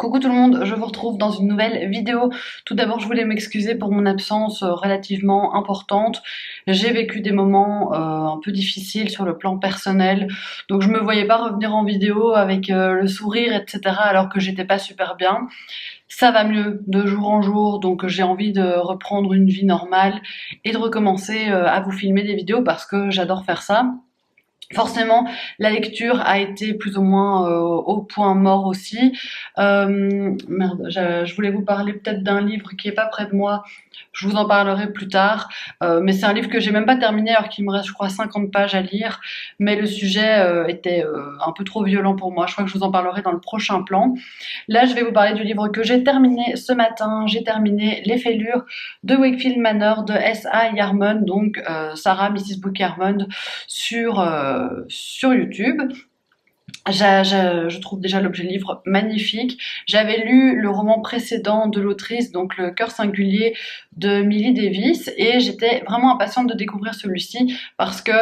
Coucou tout le monde, je vous retrouve dans une nouvelle vidéo. Tout d'abord, je voulais m'excuser pour mon absence relativement importante. J'ai vécu des moments un peu difficiles sur le plan personnel, donc je me voyais pas revenir en vidéo avec le sourire, etc. alors que j'étais pas super bien. Ça va mieux de jour en jour, donc j'ai envie de reprendre une vie normale et de recommencer à vous filmer des vidéos parce que j'adore faire ça. Forcément, la lecture a été plus ou moins au point mort aussi. Merde, je voulais vous parler peut-être d'un livre qui est pas près de moi. Je vous en parlerai plus tard. Mais c'est un livre que j'ai même pas terminé alors qu'il me reste, je crois, 50 pages à lire. Mais le sujet était un peu trop violent pour moi. Je crois que je vous en parlerai dans le prochain plan. Là, je vais vous parler du livre que j'ai terminé ce matin. J'ai terminé Les Fêlures de Wakefield Manor de S.A. Yarmon, donc Sarah Mrs. Book Yarmon sur YouTube. Je trouve déjà l'objet livre magnifique. J'avais lu le roman précédent de l'autrice, donc Le cœur singulier de Millie Davis, et j'étais vraiment impatiente de découvrir celui-ci parce que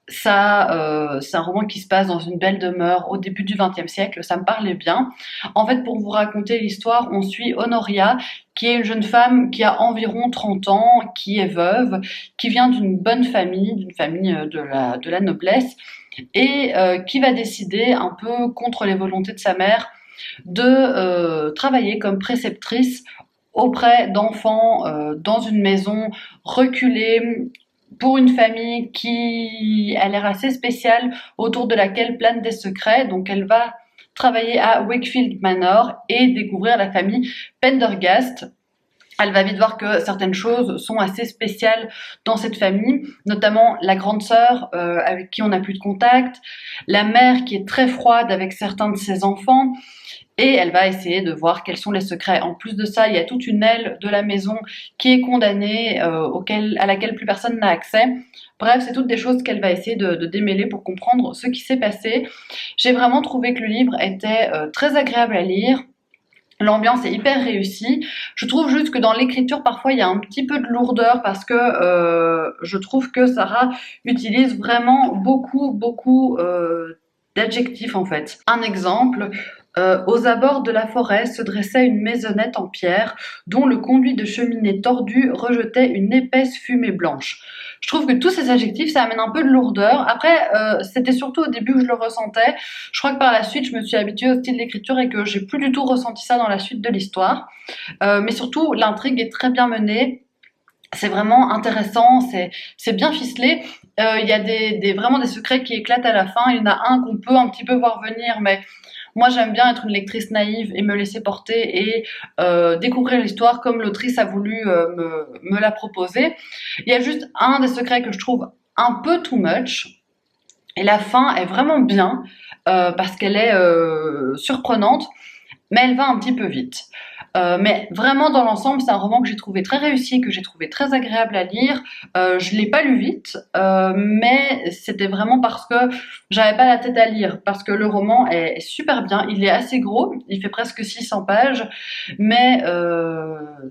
ça, c'est un roman qui se passe dans une belle demeure au début du XXe siècle, ça me parlait bien. En fait, pour vous raconter l'histoire, on suit Honoria, qui est une jeune femme qui a environ 30 ans, qui est veuve, qui vient d'une bonne famille, d'une famille de la noblesse, et qui va décider, un peu contre les volontés de sa mère, de travailler comme préceptrice auprès d'enfants dans une maison reculée, pour une famille qui a l'air assez spéciale, autour de laquelle planent des secrets. Donc elle va travailler à Wakefield Manor et découvrir la famille Pendergast. Elle va vite voir que certaines choses sont assez spéciales dans cette famille, notamment la grande sœur avec qui on n'a plus de contact, la mère qui est très froide avec certains de ses enfants, et elle va essayer de voir quels sont les secrets. En plus de ça, il y a toute une aile de la maison qui est condamnée, à laquelle plus personne n'a accès. Bref, c'est toutes des choses qu'elle va essayer de démêler pour comprendre ce qui s'est passé. J'ai vraiment trouvé que le livre était très agréable à lire. L'ambiance est hyper réussie. Je trouve juste que dans l'écriture, parfois, il y a un petit peu de lourdeur parce que je trouve que Sarah utilise vraiment beaucoup d'adjectifs en fait. Un exemple, aux abords de la forêt se dressait une maisonnette en pierre dont le conduit de cheminée tordu rejetait une épaisse fumée blanche. Je trouve que tous ces adjectifs, ça amène un peu de lourdeur. Après, c'était surtout au début que je le ressentais. Je crois que par la suite, je me suis habituée au style d'écriture et que j'ai plus du tout ressenti ça dans la suite de l'histoire. Mais surtout, l'intrigue est très bien menée. C'est vraiment intéressant, c'est bien ficelé. Il y a vraiment des secrets qui éclatent à la fin. Il y en a un qu'on peut un petit peu voir venir, mais moi j'aime bien être une lectrice naïve et me laisser porter et découvrir l'histoire comme l'autrice a voulu me la proposer. Il y a juste un des secrets que je trouve un peu too much, et la fin est vraiment bien parce qu'elle est surprenante, mais elle va un petit peu vite. Mais vraiment dans l'ensemble, c'est un roman que j'ai trouvé très réussi, que j'ai trouvé très agréable à lire. Je l'ai pas lu vite, mais c'était vraiment parce que j'avais pas la tête à lire, parce que le roman est super bien, il est assez gros, il fait presque 600 pages, mais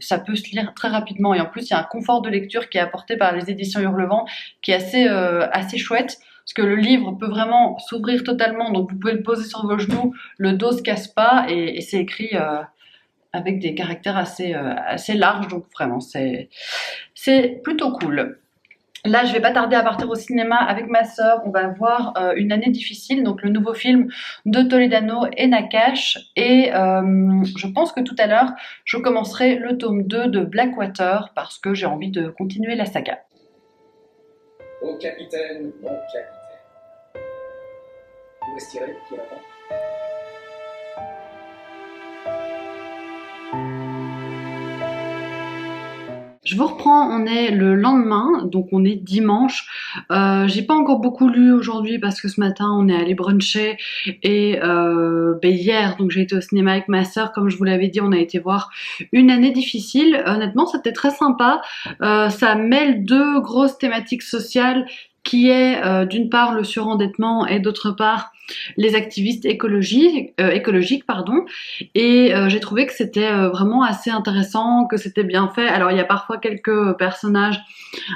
ça peut se lire très rapidement, et en plus il y a un confort de lecture qui est apporté par les éditions Hurlevent, qui est assez chouette. Parce que le livre peut vraiment s'ouvrir totalement, donc vous pouvez le poser sur vos genoux, le dos se casse pas, et c'est écrit avec des caractères assez larges, donc vraiment c'est plutôt cool. Là, je vais pas tarder à partir au cinéma avec ma sœur. On va voir Une année difficile, donc le nouveau film de Toledano et Nakache. Et je pense que tout à l'heure, je commencerai le tome 2 de Blackwater parce que j'ai envie de continuer la saga. Mon capitaine, mon capitaine. Où est-ce tiré qui répond? Je vous reprends, on est le lendemain, donc on est dimanche. J'ai pas encore beaucoup lu aujourd'hui parce que ce matin on est allé bruncher et hier donc j'ai été au cinéma avec ma sœur, comme je vous l'avais dit, on a été voir Une année difficile. Honnêtement c'était très sympa, ça mêle deux grosses thématiques sociales qui est d'une part le surendettement et d'autre part les activistes écologiques, et j'ai trouvé que c'était vraiment assez intéressant, que c'était bien fait. Alors il y a parfois quelques personnages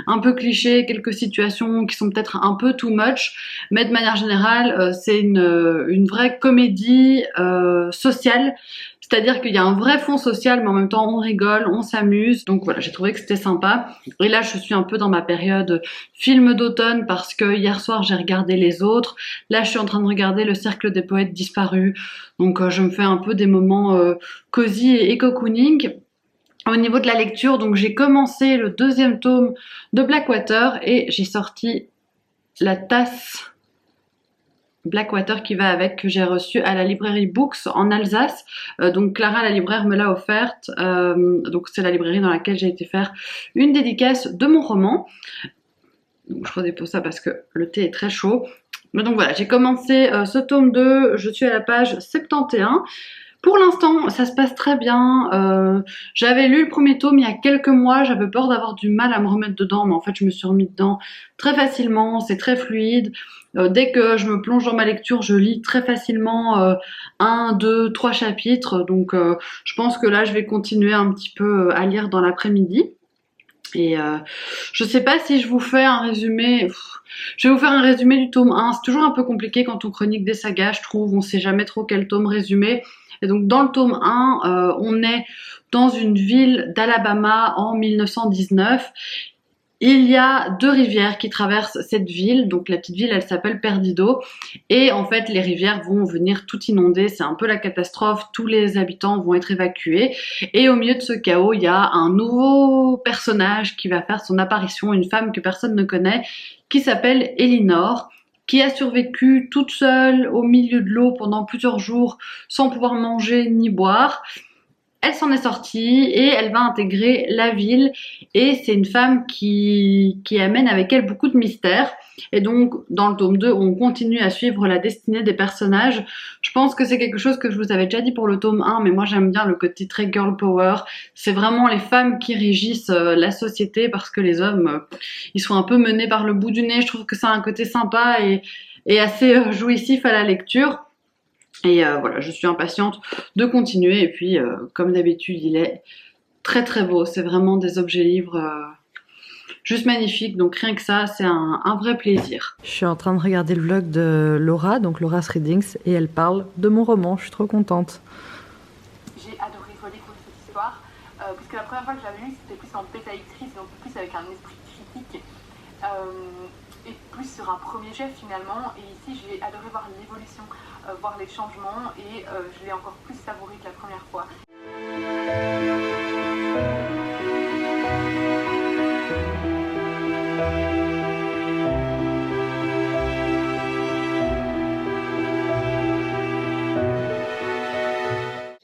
un peu clichés, quelques situations qui sont peut-être un peu too much, mais de manière générale c'est une vraie comédie sociale. C'est-à-dire qu'il y a un vrai fond social, mais en même temps on rigole, on s'amuse. Donc voilà, j'ai trouvé que c'était sympa. Et là, je suis un peu dans ma période film d'automne parce que hier soir, j'ai regardé les autres. Là, je suis en train de regarder Le Cercle des Poètes Disparus. Donc je me fais un peu des moments cosy et cocooning. Au niveau de la lecture, donc j'ai commencé le 2e tome de Blackwater et j'ai sorti la tasse Blackwater qui va avec, que j'ai reçue à la librairie Books en Alsace. Donc Clara, la libraire, me l'a offerte. Donc c'est la librairie dans laquelle j'ai été faire une dédicace de mon roman. Donc je redépose ça parce que le thé est très chaud. Mais donc voilà, j'ai commencé ce tome 2, je suis à la page 71. Pour l'instant, ça se passe très bien. J'avais lu le premier tome il y a quelques mois, j'avais peur d'avoir du mal à me remettre dedans, mais en fait je me suis remis dedans très facilement, c'est très fluide. Dès que je me plonge dans ma lecture, je lis très facilement 1, 2, 3 chapitres. Donc je pense que là je vais continuer un petit peu à lire dans l'après-midi. Et je sais pas si je vous fais un résumé. Je vais vous faire un résumé du tome 1. C'est toujours un peu compliqué quand on chronique des sagas, je trouve. On sait jamais trop quel tome résumer. Et donc dans le tome 1, on est dans une ville d'Alabama en 1919. Il y a 2 rivières qui traversent cette ville, donc la petite ville elle s'appelle Perdido, et en fait les rivières vont venir tout inonder, c'est un peu la catastrophe, tous les habitants vont être évacués, et au milieu de ce chaos il y a un nouveau personnage qui va faire son apparition, une femme que personne ne connaît, qui s'appelle Elinor, qui a survécu toute seule au milieu de l'eau pendant plusieurs jours sans pouvoir manger ni boire. Elle s'en est sortie et elle va intégrer la ville, et c'est une femme qui amène avec elle beaucoup de mystères. Et donc dans le tome 2 on continue à suivre la destinée des personnages. Je pense que c'est quelque chose que je vous avais déjà dit pour le tome 1, mais moi j'aime bien le côté très girl power. C'est vraiment les femmes qui régissent la société, parce que les hommes ils sont un peu menés par le bout du nez. Je trouve que ça a un côté sympa et assez jouissif à la lecture. Et voilà, je suis impatiente de continuer. Et puis, comme d'habitude, il est très très beau. C'est vraiment des objets livres juste magnifiques. Donc rien que ça, c'est un vrai plaisir. Je suis en train de regarder le vlog de Laura, donc Laura's Readings, et elle parle de mon roman. Je suis trop contente. J'ai adoré découvrir cette histoire, parce que la première fois que je l'avais lu, c'était plus en bêta-lectrice, donc plus avec un esprit critique. Et plus sur un premier jet finalement, et ici j'ai adoré voir l'évolution, voir les changements, et je l'ai encore plus savouré que la première fois.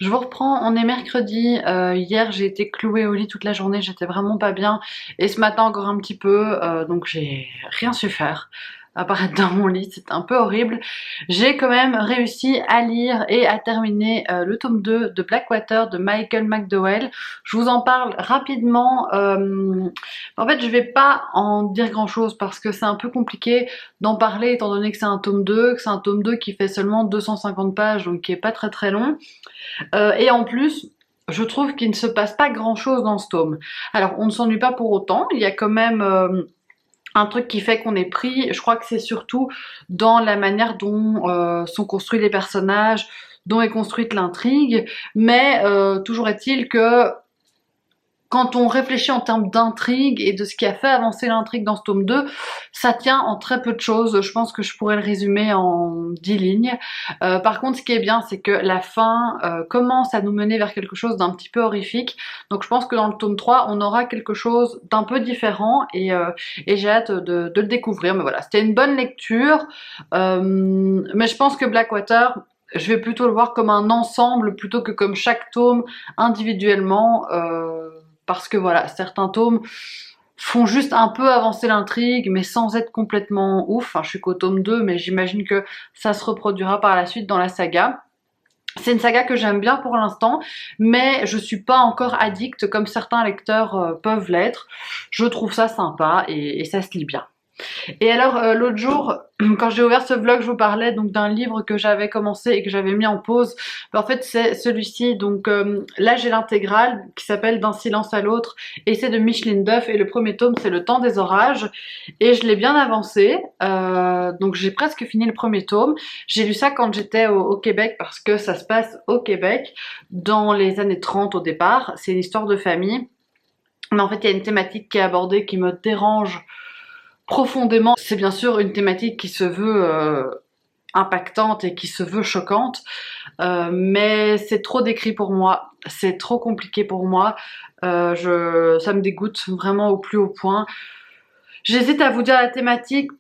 Je vous reprends, on est mercredi. Hier j'ai été clouée au lit toute la journée, j'étais vraiment pas bien, et ce matin encore un petit peu, donc j'ai rien su faire à part être dans mon lit, c'était un peu horrible. J'ai quand même réussi à lire et à terminer le tome 2 de Blackwater de Michael McDowell. Je vous en parle rapidement. En fait je vais pas en dire grand chose parce que c'est un peu compliqué d'en parler, étant donné que c'est un tome 2, qui fait seulement 250 pages, donc qui est pas très très long. Et en plus, je trouve qu'il ne se passe pas grand chose dans ce tome. Alors on ne s'ennuie pas pour autant, il y a quand même un truc qui fait qu'on est pris. Je crois que c'est surtout dans la manière dont sont construits les personnages, dont est construite l'intrigue, mais toujours est-il que quand on réfléchit en termes d'intrigue et de ce qui a fait avancer l'intrigue dans ce tome 2, ça tient en très peu de choses. Je pense que je pourrais le résumer en 10 lignes. Par contre, ce qui est bien, c'est que la fin commence à nous mener vers quelque chose d'un petit peu horrifique. Donc je pense que dans le tome 3, on aura quelque chose d'un peu différent, et j'ai hâte de le découvrir. Mais voilà, c'était une bonne lecture. Mais je pense que Blackwater, je vais plutôt le voir comme un ensemble plutôt que comme chaque tome individuellement. Parce que voilà, certains tomes font juste un peu avancer l'intrigue, mais sans être complètement ouf. Enfin, je suis qu'au tome 2, mais j'imagine que ça se reproduira par la suite dans la saga. C'est une saga que j'aime bien pour l'instant, mais je suis pas encore addict comme certains lecteurs peuvent l'être. Je trouve ça sympa et ça se lit bien. Et alors l'autre jour, quand j'ai ouvert ce vlog, je vous parlais donc d'un livre que j'avais commencé et que j'avais mis en pause. En fait, c'est celui-ci. Donc là, j'ai l'intégrale qui s'appelle D'un silence à l'autre et c'est de Micheline Duff. Et le premier tome, c'est Le temps des orages. Et je l'ai bien avancé. Donc j'ai presque fini le premier tome. J'ai lu ça quand j'étais au Québec parce que ça se passe au Québec dans les années 30 au départ. C'est une histoire de famille. Mais en fait, il y a une thématique qui est abordée qui me dérange profondément. C'est bien sûr une thématique qui se veut impactante et qui se veut choquante, mais c'est trop décrit pour moi, c'est trop compliqué pour moi, ça me dégoûte vraiment au plus haut point. J'hésite à vous dire la thématique,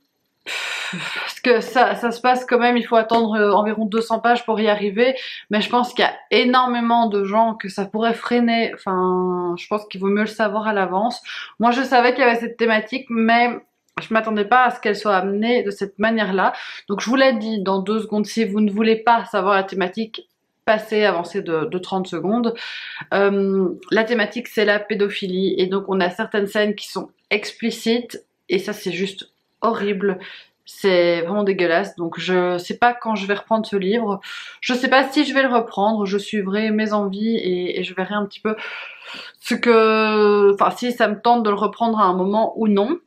parce que ça se passe quand même, il faut attendre environ 200 pages pour y arriver, mais je pense qu'il y a énormément de gens que ça pourrait freiner, enfin, je pense qu'il vaut mieux le savoir à l'avance. Moi, je savais qu'il y avait cette thématique, mais je m'attendais pas à ce qu'elle soit amenée de cette manière-là. Donc, je vous l'ai dit dans 2 secondes, si vous ne voulez pas savoir la thématique, passez, avancez de 30 secondes. La thématique, c'est la pédophilie, et donc on a certaines scènes qui sont explicites, et ça, c'est juste horrible. C'est vraiment dégueulasse, donc je sais pas quand je vais reprendre ce livre, je sais pas si je vais le reprendre, je suivrai mes envies et je verrai un petit peu ce que... Enfin, si ça me tente de le reprendre à un moment ou non.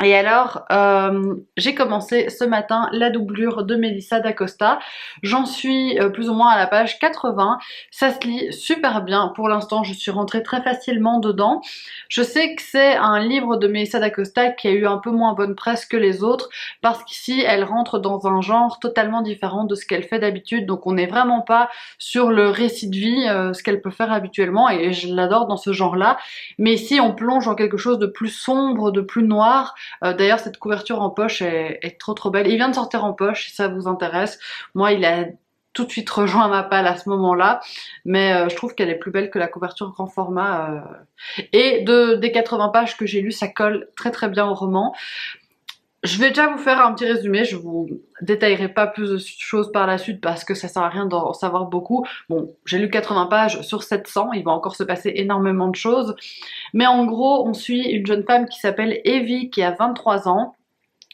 Et alors, j'ai commencé ce matin la doublure de Melissa d'Acosta. J'en suis plus ou moins à la page 80. Ça se lit super bien. Pour l'instant, je suis rentrée très facilement dedans. Je sais que c'est un livre de Melissa d'Acosta qui a eu un peu moins bonne presse que les autres, parce qu'ici, elle rentre dans un genre totalement différent de ce qu'elle fait d'habitude. Donc, on n'est vraiment pas sur le récit de vie, ce qu'elle peut faire habituellement, et je l'adore dans ce genre-là. Mais ici, on plonge dans quelque chose de plus sombre, de plus noir. D'ailleurs, cette couverture en poche est trop belle. Il vient de sortir en poche, si ça vous intéresse. Moi, il a tout de suite rejoint ma palle à ce moment-là, mais je trouve qu'elle est plus belle que la couverture grand format. Et des 80 pages que j'ai lues, ça colle très bien au roman. Je vais déjà vous faire un petit résumé, je vous détaillerai pas plus de choses par la suite parce que ça sert à rien d'en savoir beaucoup. Bon, j'ai lu 80 pages sur 700, il va encore se passer énormément de choses. Mais en gros, on suit une jeune femme qui s'appelle Evie, qui a 23 ans.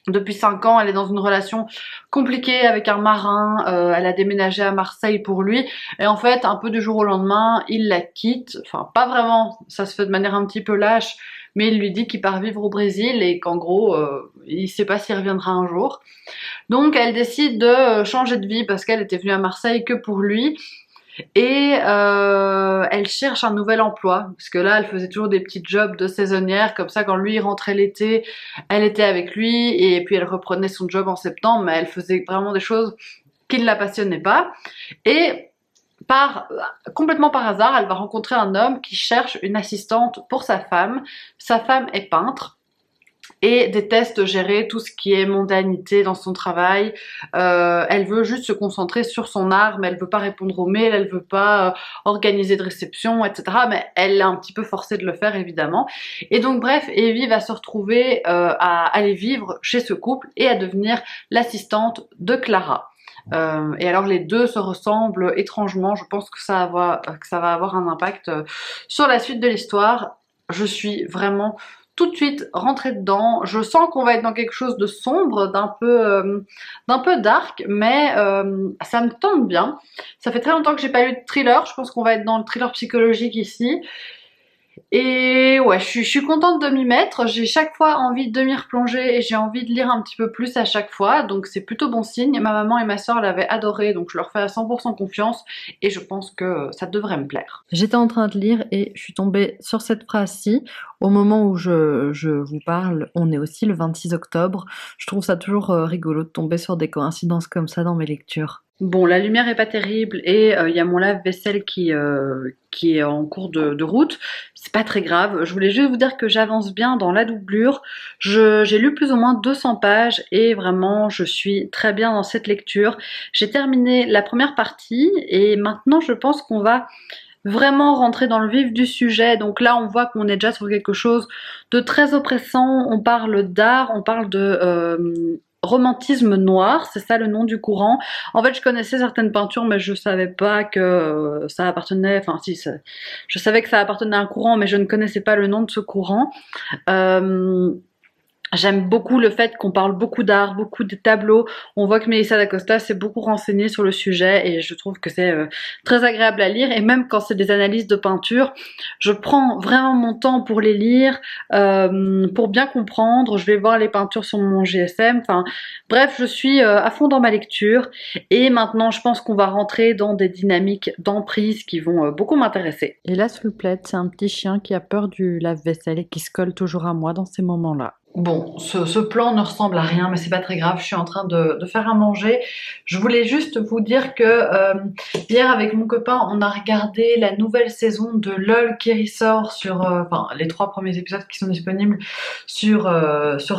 Depuis 5 ans, elle est dans une relation compliquée avec un marin, elle a déménagé à Marseille pour lui, et en fait, un peu du jour au lendemain, il la quitte, enfin pas vraiment, ça se fait de manière un petit peu lâche, mais il lui dit qu'il part vivre au Brésil et qu'en gros, il sait pas s'il reviendra un jour. Donc elle décide de changer de vie parce qu'elle était venue à Marseille que pour lui. Et elle cherche un nouvel emploi, parce que là elle faisait toujours des petits jobs de saisonnière, comme ça quand lui rentrait l'été, elle était avec lui, et puis elle reprenait son job en septembre, mais elle faisait vraiment des choses qui ne la passionnaient pas. Et complètement par hasard, elle va rencontrer un homme qui cherche une assistante pour sa femme. Sa femme est peintre et déteste gérer tout ce qui est mondanité dans son travail. Elle veut juste se concentrer sur son art, mais elle veut pas répondre aux mails, elle veut pas organiser de réception, etc. Mais elle est un petit peu forcée de le faire, évidemment. Et donc bref, Evie va se retrouver à aller vivre chez ce couple et à devenir l'assistante de Clara. Et alors les deux se ressemblent étrangement, je pense que ça va avoir un impact sur la suite de l'histoire. Je suis vraiment tout de suite rentrée dedans. Je sens qu'on va être dans quelque chose de sombre, d'un peu dark, mais ça me tente bien. Ça fait très longtemps que j'ai pas lu de thriller, je pense qu'on va être dans le thriller psychologique ici. Et ouais, je suis contente de m'y mettre, j'ai chaque fois envie de m'y replonger et j'ai envie de lire un petit peu plus à chaque fois, donc c'est plutôt bon signe. Ma maman et ma soeur l'avaient adoré, donc je leur fais à 100% confiance et je pense que ça devrait me plaire. J'étais en train de lire et je suis tombée sur cette phrase-ci. Au moment où je vous parle, on est aussi le 26 octobre. Je trouve ça toujours rigolo de tomber sur des coïncidences comme ça dans mes lectures. Bon, la lumière est pas terrible et il y a mon lave-vaisselle qui est en cours de route. C'est pas très grave. Je voulais juste vous dire que j'avance bien dans la doublure. J'ai lu plus ou moins 200 pages et vraiment je suis très bien dans cette lecture. J'ai terminé la première partie et maintenant je pense qu'on va vraiment rentrer dans le vif du sujet. Donc là on voit qu'on est déjà sur quelque chose de très oppressant. On parle d'art, on parle de romantisme noir, c'est ça le nom du courant. En fait, je connaissais certaines peintures, mais je savais pas que ça appartenait, enfin si, je savais que ça appartenait à un courant, mais je ne connaissais pas le nom de ce courant. J'aime beaucoup le fait qu'on parle beaucoup d'art, beaucoup de tableaux. On voit que Melissa d'Acosta s'est beaucoup renseignée sur le sujet et je trouve que c'est très agréable à lire. Et même quand c'est des analyses de peinture, je prends vraiment mon temps pour les lire, pour bien comprendre. Je vais voir les peintures sur mon GSM. Enfin, bref, je suis à fond dans ma lecture. Et maintenant, je pense qu'on va rentrer dans des dynamiques d'emprise qui vont beaucoup m'intéresser. Et là, sous le plaid, c'est un petit chien qui a peur du lave-vaisselle et qui se colle toujours à moi dans ces moments-là. Bon, ce plan ne ressemble à rien, mais c'est pas très grave, je suis en train de faire à manger. Je voulais juste vous dire que hier avec mon copain, on a regardé la nouvelle saison de LOL qui ressort sur, enfin les 3 premiers épisodes qui sont disponibles sur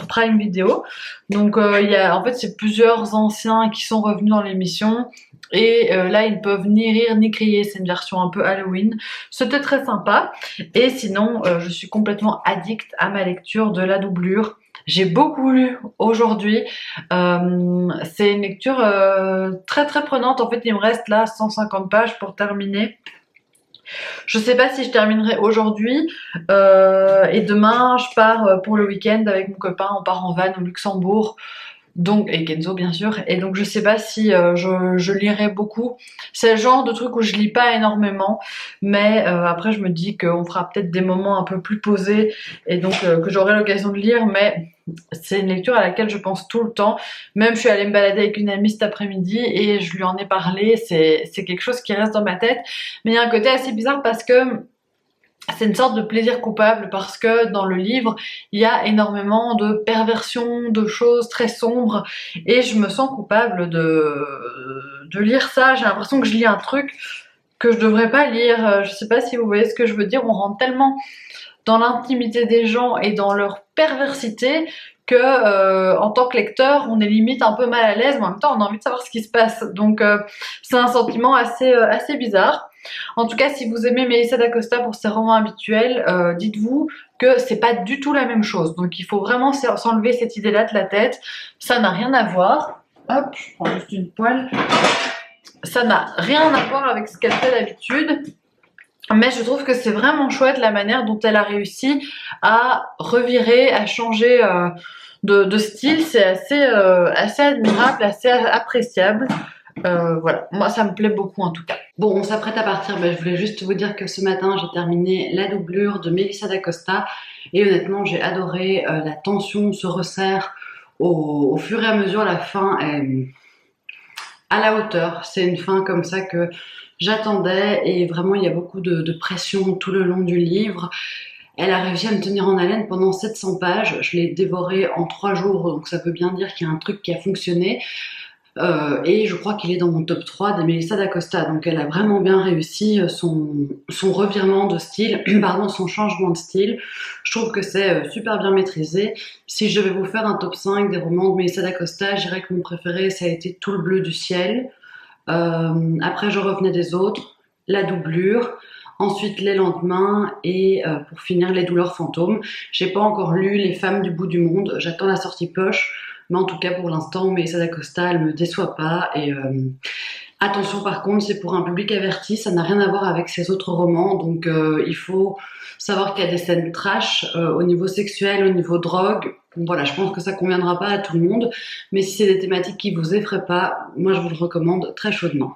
Prime Video. Donc il y a, en fait c'est plusieurs anciens qui sont revenus dans l'émission. Et là ils ne peuvent ni rire ni crier, c'est une version un peu Halloween. C'était très sympa. Et sinon je suis complètement addict à ma lecture de La Doublure. J'ai beaucoup lu aujourd'hui. C'est une lecture très très prenante. En fait il me reste là 150 pages pour terminer. Je sais pas si je terminerai aujourd'hui et demain je pars pour le week-end avec mon copain, on part en van au Luxembourg. Donc, et Kenzo bien sûr, et donc je sais pas si je lirai beaucoup. C'est le genre de truc où je lis pas énormément, mais après je me dis qu'on fera peut-être des moments un peu plus posés et donc que j'aurai l'occasion de lire, mais c'est une lecture à laquelle je pense tout le temps. Même je suis allée me balader avec une amie cet après-midi et je lui en ai parlé, c'est quelque chose qui reste dans ma tête, mais il y a un côté assez bizarre parce que c'est une sorte de plaisir coupable parce que dans le livre, il y a énormément de perversions, de choses très sombres et je me sens coupable de lire ça. J'ai l'impression que je lis un truc que je devrais pas lire. Je sais pas si vous voyez ce que je veux dire. On rentre tellement dans l'intimité des gens et dans leur perversité que en tant que lecteur, on est limite un peu mal à l'aise, mais en même temps, on a envie de savoir ce qui se passe. Donc, c'est un sentiment assez bizarre. En tout cas, si vous aimez Melissa d'Acosta pour ses romans habituels, dites-vous que c'est pas du tout la même chose. Donc il faut vraiment s'enlever cette idée-là de la tête. Ça n'a rien à voir. Hop, je prends juste une poêle. Ça n'a rien à voir avec ce qu'elle fait d'habitude. Mais je trouve que c'est vraiment chouette la manière dont elle a réussi à revirer, à changer de style. C'est assez admirable, assez appréciable. Voilà, moi ça me plaît beaucoup en tout cas. Bon, on s'apprête à partir, je voulais juste vous dire que ce matin j'ai terminé La Doublure de Melissa d'Acosta et honnêtement j'ai adoré, la tension se resserre au fur et à mesure, la fin est à la hauteur, c'est une fin comme ça que j'attendais et vraiment il y a beaucoup de pression tout le long du livre. Elle a réussi à me tenir en haleine pendant 700 pages, je l'ai dévoré en 3 jours, donc ça veut bien dire qu'il y a un truc qui a fonctionné. Et je crois qu'il est dans mon top 3 des Melissa d'Acosta, donc elle a vraiment bien réussi son revirement de style, pardon, son changement de style. Je trouve que c'est super bien maîtrisé. Si je devais vous faire un top 5 des romans de Melissa d'Acosta, je dirais que mon préféré ça a été Tout le bleu du ciel. Après je revenais des autres, La Doublure, ensuite Les lendemains et pour finir Les douleurs fantômes. J'ai pas encore lu Les femmes du bout du monde, j'attends la sortie poche. Mais en tout cas, pour l'instant, Melissa d'Acosta, elle me déçoit pas. Et attention, par contre, c'est pour un public averti, ça n'a rien à voir avec ses autres romans. Donc, il faut savoir qu'il y a des scènes trash au niveau sexuel, au niveau drogue. Bon, voilà, je pense que ça conviendra pas à tout le monde. Mais si c'est des thématiques qui vous effraient pas, moi, je vous le recommande très chaudement.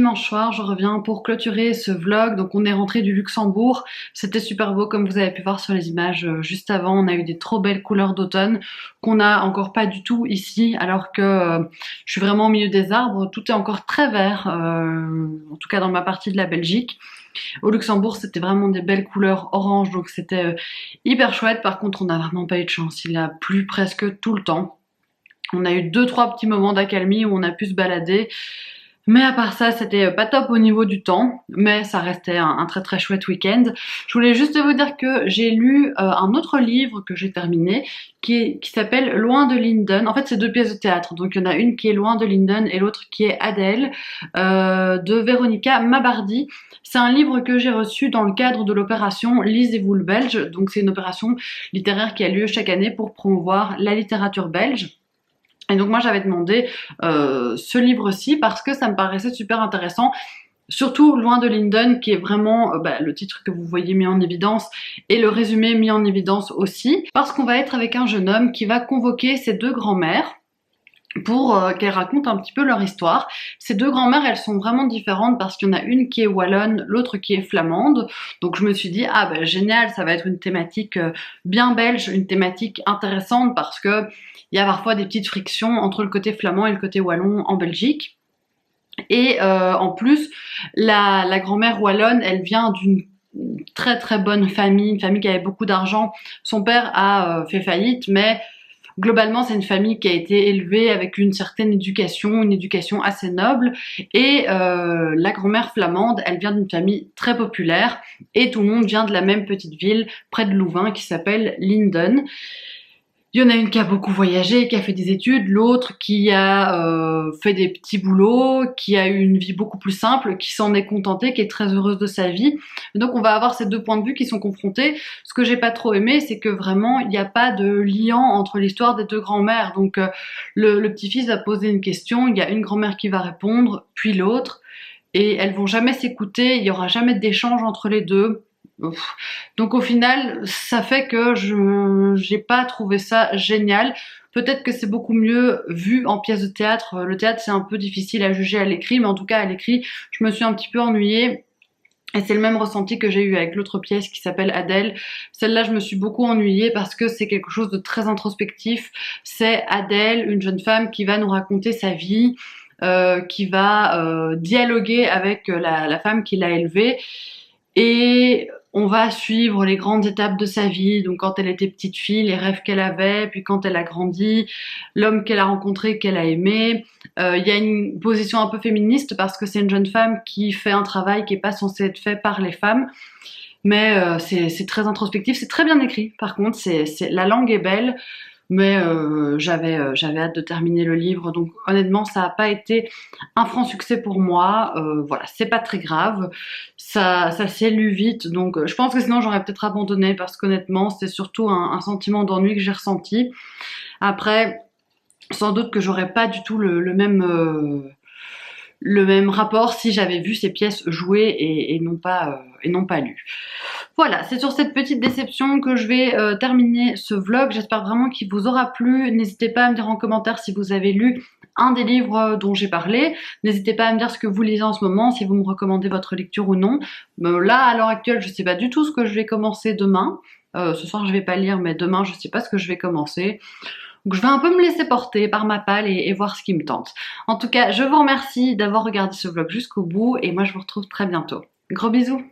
dimanche soir, je reviens pour clôturer ce vlog. Donc on est rentré du Luxembourg, c'était super beau comme vous avez pu voir sur les images juste avant. On a eu des trop belles couleurs d'automne qu'on n'a encore pas du tout ici, alors que je suis vraiment au milieu des arbres, tout est encore très vert, en tout cas dans ma partie de la Belgique. Au Luxembourg, c'était vraiment des belles couleurs orange, donc c'était hyper chouette. Par contre, on n'a vraiment pas eu de chance, il a plu presque tout le temps. On a eu 2-3 petits moments d'accalmie où on a pu se balader. Mais à part ça, c'était pas top au niveau du temps, mais ça restait un très très chouette week-end. Je voulais juste vous dire que j'ai lu un autre livre que j'ai terminé, qui s'appelle Loin de Linden. En fait, c'est 2 pièces de théâtre, donc il y en a une qui est Loin de Linden et l'autre qui est Adèle, de Véronica Mabardi. C'est un livre que j'ai reçu dans le cadre de l'opération Lisez-vous le Belge, donc c'est une opération littéraire qui a lieu chaque année pour promouvoir la littérature belge. Et donc moi j'avais demandé ce livre-ci parce que ça me paraissait super intéressant, surtout Loin de Linden qui est vraiment le titre que vous voyez mis en évidence et le résumé mis en évidence aussi, parce qu'on va être avec un jeune homme qui va convoquer ses 2 grands-mères pour qu'elles racontent un petit peu leur histoire. Ces 2 grands-mères, elles sont vraiment différentes parce qu'il y en a une qui est wallonne, l'autre qui est flamande. Donc je me suis dit, ah ben génial, ça va être une thématique bien belge, une thématique intéressante parce que il y a parfois des petites frictions entre le côté flamand et le côté wallon en Belgique. Et en plus, la grand-mère wallonne, elle vient d'une très très bonne famille, une famille qui avait beaucoup d'argent. Son père a fait faillite, mais globalement, c'est une famille qui a été élevée avec une certaine éducation, une éducation assez noble. Et la grand-mère flamande, elle vient d'une famille très populaire. Et tout le monde vient de la même petite ville près de Louvain qui s'appelle Linden. Il y en a une qui a beaucoup voyagé, qui a fait des études, l'autre qui a fait des petits boulots, qui a eu une vie beaucoup plus simple, qui s'en est contentée, qui est très heureuse de sa vie. Donc on va avoir ces 2 points de vue qui sont confrontés. Ce que j'ai pas trop aimé, c'est que vraiment il n'y a pas de liant entre l'histoire des 2 grands-mères. Donc le petit-fils va poser une question, il y a une grand-mère qui va répondre, puis l'autre, et elles vont jamais s'écouter, il y aura jamais d'échange entre les 2. Donc au final, ça fait que j'ai pas trouvé ça génial. Peut-être que c'est beaucoup mieux vu en pièce de théâtre. Le théâtre, c'est un peu difficile à juger à l'écrit, mais en tout cas à l'écrit, je me suis un petit peu ennuyée. Et c'est le même ressenti que j'ai eu avec l'autre pièce qui s'appelle Adèle. Celle-là, je me suis beaucoup ennuyée parce que c'est quelque chose de très introspectif. C'est Adèle, une jeune femme qui va nous raconter sa vie, qui va dialoguer avec la femme qui l'a élevée. Et on va suivre les grandes étapes de sa vie, donc quand elle était petite fille, les rêves qu'elle avait, puis quand elle a grandi, l'homme qu'elle a rencontré, qu'elle a aimé. Il y a une position un peu féministe parce que c'est une jeune femme qui fait un travail qui n'est pas censé être fait par les femmes. Mais c'est très introspectif, c'est très bien écrit. Par contre, la langue est belle. Mais j'avais hâte de terminer le livre, donc honnêtement ça n'a pas été un franc succès pour moi. Voilà, c'est pas très grave, ça s'est lu vite, donc je pense que sinon j'aurais peut-être abandonné parce qu'honnêtement c'est surtout un sentiment d'ennui que j'ai ressenti. Après, sans doute que j'aurais pas du tout le même rapport si j'avais vu ces pièces jouer et non pas lues. Voilà, c'est sur cette petite déception que je vais terminer ce vlog. J'espère vraiment qu'il vous aura plu. N'hésitez pas à me dire en commentaire si vous avez lu un des livres dont j'ai parlé. N'hésitez pas à me dire ce que vous lisez en ce moment, si vous me recommandez votre lecture ou non. Là, à l'heure actuelle, je sais pas du tout ce que je vais commencer demain. Ce soir, je vais pas lire, mais demain, je sais pas ce que je vais commencer. Donc je vais un peu me laisser porter par ma palle et voir ce qui me tente. En tout cas, je vous remercie d'avoir regardé ce vlog jusqu'au bout et moi je vous retrouve très bientôt. Gros bisous!